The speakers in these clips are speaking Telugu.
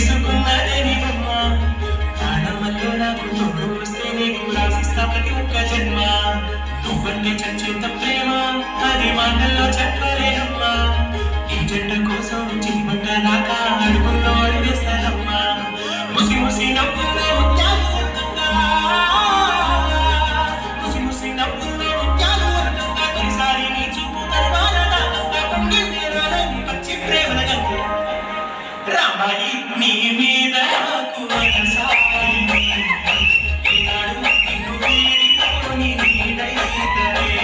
వేసుకున్నదే నీ బొమ్మ ప్రాణమల్లో నాకు తోడు వస్తే నీకు రాసిస్తా ప్రతి ఒక్క జన్మ నువ్వంటే చచ్చేంత ప్రేమ అది మాటల్లో చెప్పలేనమ్మా ఈ జంట కోసం చిలిమంట దాకా అడుగుల్లో అడిగేస్తానమ్మా ముసి ముసి నవ్వుల్లో ముత్యాలు వస్తుందా ముసి ముసి నవ్వుల్లో ముత్యాలు వస్తుందా ఈసారి నీ చూపు తరువాత నాకంతా పండుగ పచ్చి ప్రేమల గంగ రామాయి నీ మీద నాకు మనసాయి ఈనాడు నిన్ను వీడిపోని నీడైతరే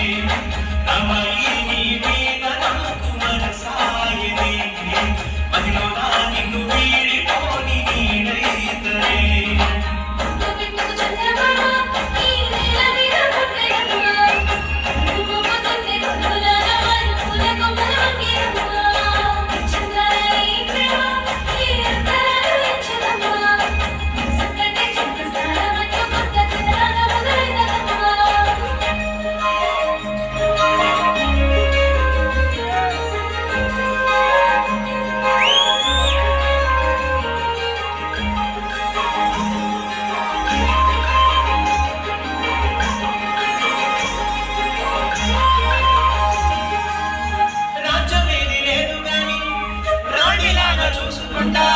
రామాయి నీ మీద నాకు మనసాయి మదిలో నా నిన్ను వీడిపోని నీడైతరే చూసుకుంటా